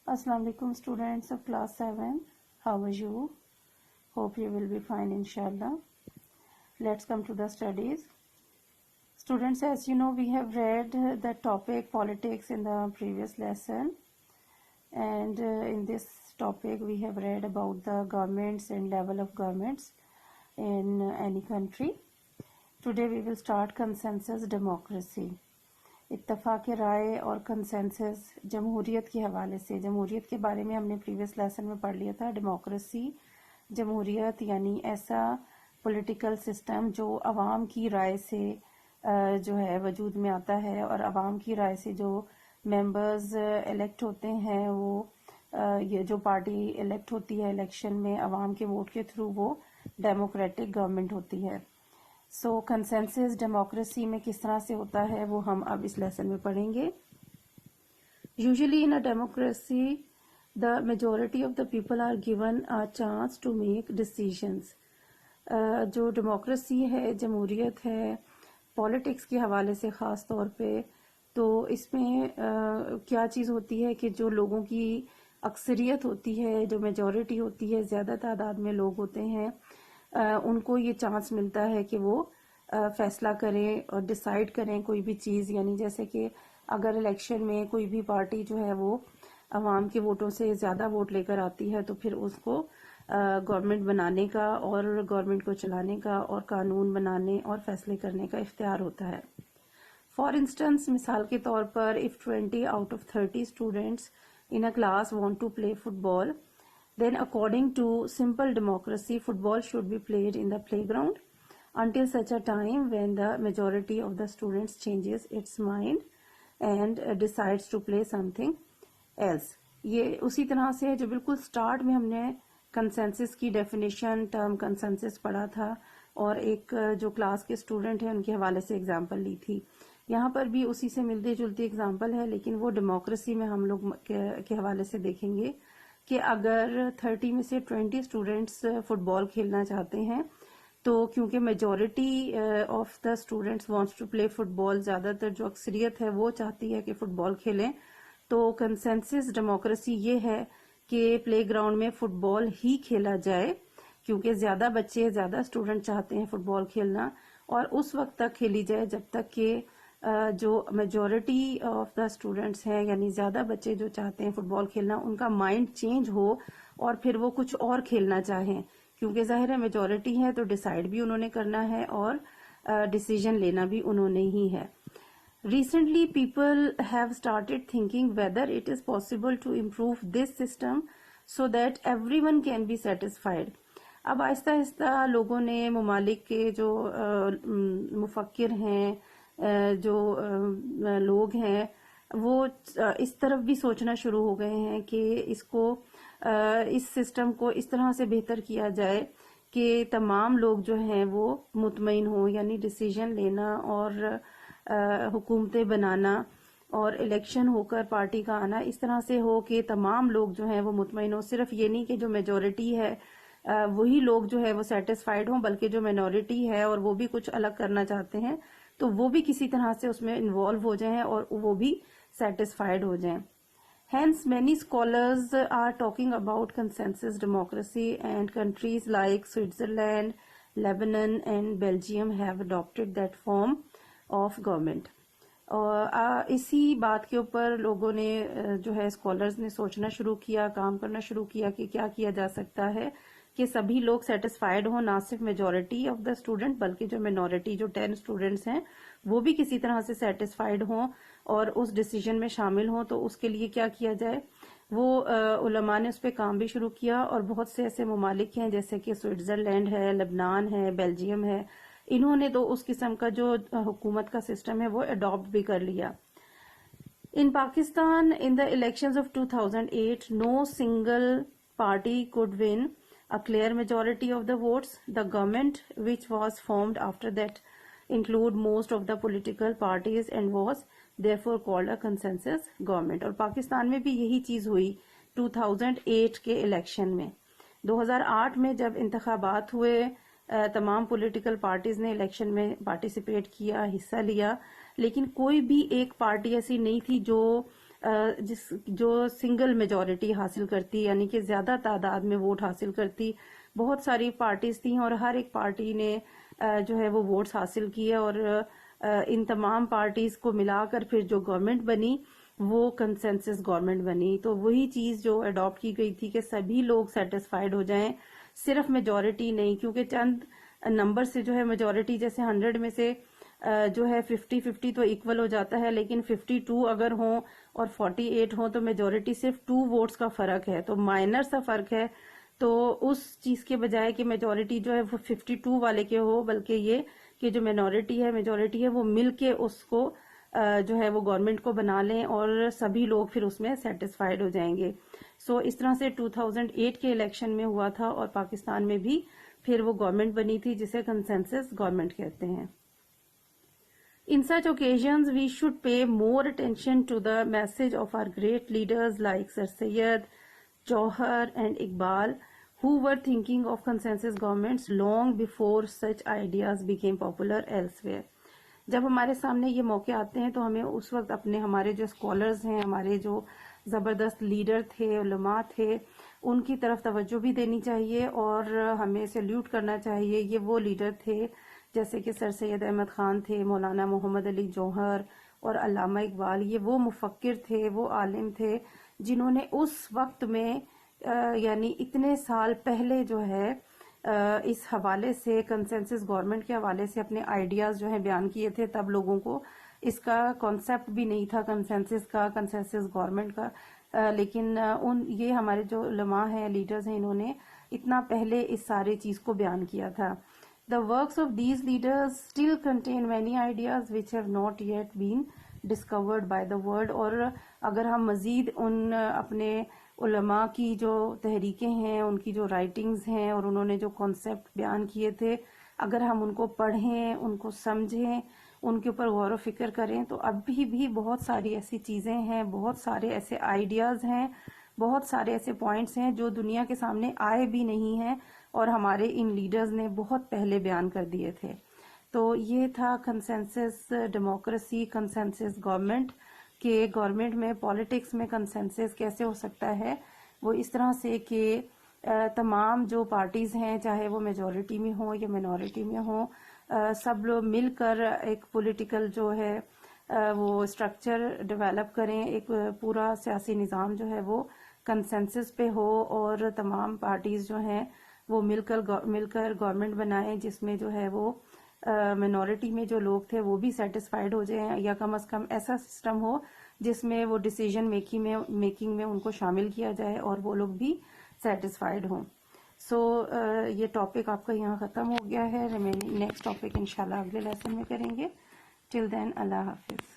Assalamu alaikum students of class 7. How are you? Hope you will be fine inshallah. Let's come to the studies. Students, as you know, we have read the topic politics in the previous lesson, and in this topic we have read about the governments and level of governments in any country. Today we will start consensus democracy. اتفاق رائے اور consensus جمہوریت کے حوالے سے. جمہوریت کے بارے میں ہم نے پریویس لیسن میں پڑھ لیا تھا. ڈیموکریسی، جمہوریت یعنی ایسا پولیٹیکل سسٹم جو عوام کی رائے سے جو ہے وجود میں آتا ہے، اور عوام کی رائے سے جو ممبرز الیکٹ ہوتے ہیں، وہ یہ جو پارٹی الیکٹ ہوتی ہے الیکشن میں عوام کے ووٹ کے تھرو، وہ ڈیموکریٹک گورنمنٹ ہوتی ہے. سو کنسنسس ڈیموکریسی میں کس طرح سے ہوتا ہے وہ ہم اب اس لیسن میں پڑھیں گے. Usually in a democracy the majority of the people are given a chance to make decisions. جو ڈیموکریسی ہے، جمہوریت ہے، پالیٹکس کے حوالے سے خاص طور پہ، تو اس میں کیا چیز ہوتی ہے کہ جو لوگوں کی اکثریت ہوتی ہے، جو میجورٹی ہوتی ہے، زیادہ تعداد میں لوگ ہوتے ہیں، ان کو یہ چانس ملتا ہے کہ وہ فیصلہ کریں اور ڈیسائیڈ کریں کوئی بھی چیز. یعنی جیسے کہ اگر الیکشن میں کوئی بھی پارٹی جو ہے وہ عوام کے ووٹوں سے زیادہ ووٹ لے کر آتی ہے، تو پھر اس کو گورنمنٹ بنانے کا اور گورنمنٹ کو چلانے کا اور قانون بنانے اور فیصلے کرنے کا اختیار ہوتا ہے. فار انسٹنس، مثال کے طور پر، if 20 out of 30 students in a class want to play football, then according to simple democracy, football should be played in the playground until such a time when the majority of the students changes its mind and decides to play something else. یہ اسی طرح سے جو بالکل start میں ہم نے consensus کی ڈیفینیشن ٹرم کنسنسس پڑھا تھا، اور ایک جو کلاس کے اسٹوڈنٹ ہیں ان کے حوالے سے اگزامپل لی تھی. یہاں پر بھی اسی سے ملتی جلتی اگزامپل ہے، لیکن وہ ڈیموکریسی میں ہم لوگ کے حوالے سے دیکھیں گے کہ اگر 30 میں سے 20 اسٹوڈینٹس فٹ بال کھیلنا چاہتے ہیں، تو کیونکہ majority of the students wants to play football, زیادہ تر جو اکثریت ہے وہ چاہتی ہے کہ فٹ بال کھیلیں، تو کنسنسس ڈیموکریسی یہ ہے کہ پلے گراؤنڈ میں فٹ بال ہی کھیلا جائے، کیونکہ زیادہ بچے، زیادہ اسٹوڈنٹ چاہتے ہیں فٹ بال کھیلنا، اور اس وقت تک کھیلی جائے جب تک کہ جو میجورٹی آف دا اسٹوڈینٹس ہیں، یعنی زیادہ بچے جو چاہتے ہیں فٹ بال کھیلنا، ان کا مائنڈ چینج ہو اور پھر وہ کچھ اور کھیلنا چاہیں. کیونکہ ظاہر ہے میجورٹی ہے تو ڈیسائیڈ بھی انہوں نے کرنا ہے اور ڈیسیژن لینا بھی انہوں نے ہی ہے. Recently, people have started thinking whether it is possible to improve this system so that everyone can be satisfied. اب آہستہ آہستہ لوگوں نے، ممالک کے جو مفکر ہیں، جو لوگ ہیں، وہ اس طرف بھی سوچنا شروع ہو گئے ہیں کہ اس سسٹم کو اس طرح سے بہتر کیا جائے کہ تمام لوگ جو ہیں وہ مطمئن ہوں. یعنی ڈیسیژن لینا اور حکومتیں بنانا اور الیکشن ہو کر پارٹی کا آنا اس طرح سے ہو کہ تمام لوگ جو ہیں وہ مطمئن ہوں. صرف یہ نہیں کہ جو میجورٹی ہے وہی لوگ جو ہے وہ سیٹسفائیڈ ہوں، بلکہ جو مائنورٹی ہے اور وہ بھی کچھ الگ کرنا چاہتے ہیں تو وہ بھی کسی طرح سے اس میں انوالو ہو جائیں اور وہ بھی سیٹسفائیڈ ہو جائیں. Hence, many scholars are talking about consensus democracy, and countries like Switzerland, Lebanon, and Belgium have adopted that form of government. اور اسی بات کے اوپر لوگوں نے جو ہے اسکالرز نے سوچنا شروع کیا، کام کرنا شروع کیا کہ کیا کیا جا سکتا ہے کہ سبھی لوگ سیٹسفائیڈ ہوں، نہ صرف میجورٹی آف دا اسٹوڈنٹ بلکہ جو مائنورٹی جو 10 اسٹوڈنٹس ہیں وہ بھی کسی طرح سے سیٹسفائیڈ ہوں اور اس ڈیسیژن میں شامل ہوں. تو اس کے لیے کیا کیا جائے، وہ علماء نے اس پہ کام بھی شروع کیا، اور بہت سے ایسے ممالک ہیں جیسے کہ سوئٹزرلینڈ ہے، لبنان ہے، بیلجیم ہے، انہوں نے تو اس قسم کا جو حکومت کا سسٹم ہے وہ اڈاپٹ بھی کر لیا. In Pakistan, in the elections of 2008, no single party could win a clear majority of the votes. The government, which was formed after that, include most of the political parties and was therefore called a consensus government. اور پاکستان میں بھی یہی چیز ہوئی 2008 کے election میں. 2008 میں جب انتخابات ہوئے، تمام پولیٹیکل پارٹیز نے الیکشن میں پارٹیسپیٹ کیا، حصہ لیا، لیکن کوئی بھی ایک پارٹی ایسی نہیں تھی جو جو سنگل میجورٹی حاصل کرتی، یعنی کہ زیادہ تعداد میں ووٹ حاصل کرتی. بہت ساری پارٹیز تھیں اور ہر ایک پارٹی نے جو ہے وہ ووٹس حاصل کیے، اور ان تمام پارٹیز کو ملا کر پھر جو گورنمنٹ بنی وہ کنسنسس گورنمنٹ بنی. تو وہی چیز جو اڈاپٹ کی گئی تھی کہ سبھی لوگ سیٹسفائیڈ ہو جائیں، صرف میجورٹی نہیں، کیونکہ چند نمبر سے جو ہے میجورٹی جیسے 100 میں سے جو ہے 50-50 تو ایکول ہو جاتا ہے، لیکن 52 اگر ہوں اور 48 ہوں تو میجورٹی صرف 2 ووٹس کا فرق ہے، تو مائنر سا فرق ہے. تو اس چیز کے بجائے کہ میجورٹی جو ہے وہ 52 والے کے ہو، بلکہ یہ کہ جو مینورٹی ہے میجورٹی ہے وہ مل کے اس کو جو ہے وہ گورنمنٹ کو بنا لیں اور سبھی لوگ پھر اس میں سیٹسفائیڈ ہو جائیں گے. سو اس طرح سے 2008 کے الیکشن میں ہوا تھا اور پاکستان میں بھی پھر وہ گورنمنٹ بنی تھی جسے کنسنسس گورنمنٹ کہتے ہیں. In such occasions, we should pay more attention to the message of our great leaders like Sir Syed, Jauhar and Iqbal, who were thinking of consensus governments long before such ideas became popular elsewhere. جب ہمارے سامنے یہ موقع آتے ہیں تو ہمیں اس وقت ہمارے جو اسکالرز ہیں، ہمارے جو زبردست لیڈر تھے، علماء تھے، ان کی طرف توجہ بھی دینی چاہیے اور ہمیں سیلیوٹ کرنا چاہیے. یہ وہ لیڈر تھے جیسے کہ سر سید احمد خان تھے، مولانا محمد علی جوہر اور علامہ اقبال. یہ وہ مفکر تھے، وہ عالم تھے جنہوں نے اس وقت میں یعنی اتنے سال پہلے جو ہے اس حوالے سے کنسنسس گورنمنٹ کے حوالے سے اپنے آئیڈیاز جو ہیں بیان کیے تھے. تب لوگوں کو اس کا کانسیپٹ بھی نہیں تھا کنسنسس گورنمنٹ کا، لیکن یہ ہمارے جو علماء ہیں، لیڈرز ہیں، انہوں نے اتنا پہلے اس سارے چیز کو بیان کیا تھا. The works of these leaders still contain many ideas which have not yet been discovered by the world. اور اگر ہم مزید ان اپنے علماء کی جو تحریکیں ہیں، ان کی جو رائٹنگز ہیں اور انہوں نے جو کانسیپٹ بیان کیے تھے، اگر ہم ان کو پڑھیں، ان کو سمجھیں، ان کے اوپر غور و فکر کریں تو اب بھی بہت ساری ایسی چیزیں ہیں، بہت سارے ایسے آئیڈیاز ہیں، بہت سارے ایسے پوائنٹس ہیں جو دنیا کے سامنے آئے بھی نہیں ہیں اور ہمارے ان لیڈرز نے بہت پہلے بیان کر دیے تھے. تو یہ تھا کنسنسس ڈیموکریسی، کنسنسس گورنمنٹ، کہ گورنمنٹ میں پالیٹکس میں کنسنسس کیسے ہو سکتا ہے. وہ اس طرح سے کہ تمام جو پارٹیز ہیں، چاہے وہ میجورٹی میں ہوں یا مینورٹی میں ہوں، سب لوگ مل کر ایک پولیٹیکل جو ہے وہ اسٹرکچر ڈیولپ کریں، ایک پورا سیاسی نظام جو ہے وہ کنسنسس پہ ہو اور تمام پارٹیز جو ہیں وہ مل کر گورنمنٹ بنائیں جس میں جو ہے وہ مینورٹی میں جو لوگ تھے وہ بھی سیٹسفائیڈ ہو جائیں، یا کم از کم ایسا سسٹم ہو جس میں وہ ڈیسیجن میکنگ میں ان کو شامل کیا جائے اور وہ لوگ بھی سیٹسفائیڈ ہوں. سو یہ ٹاپک آپ کا یہاں ختم ہو گیا ہے. نیکسٹ ٹاپک انشاءاللہ اگلے لیسن میں کریں گے. ٹل دین اللہ حافظ.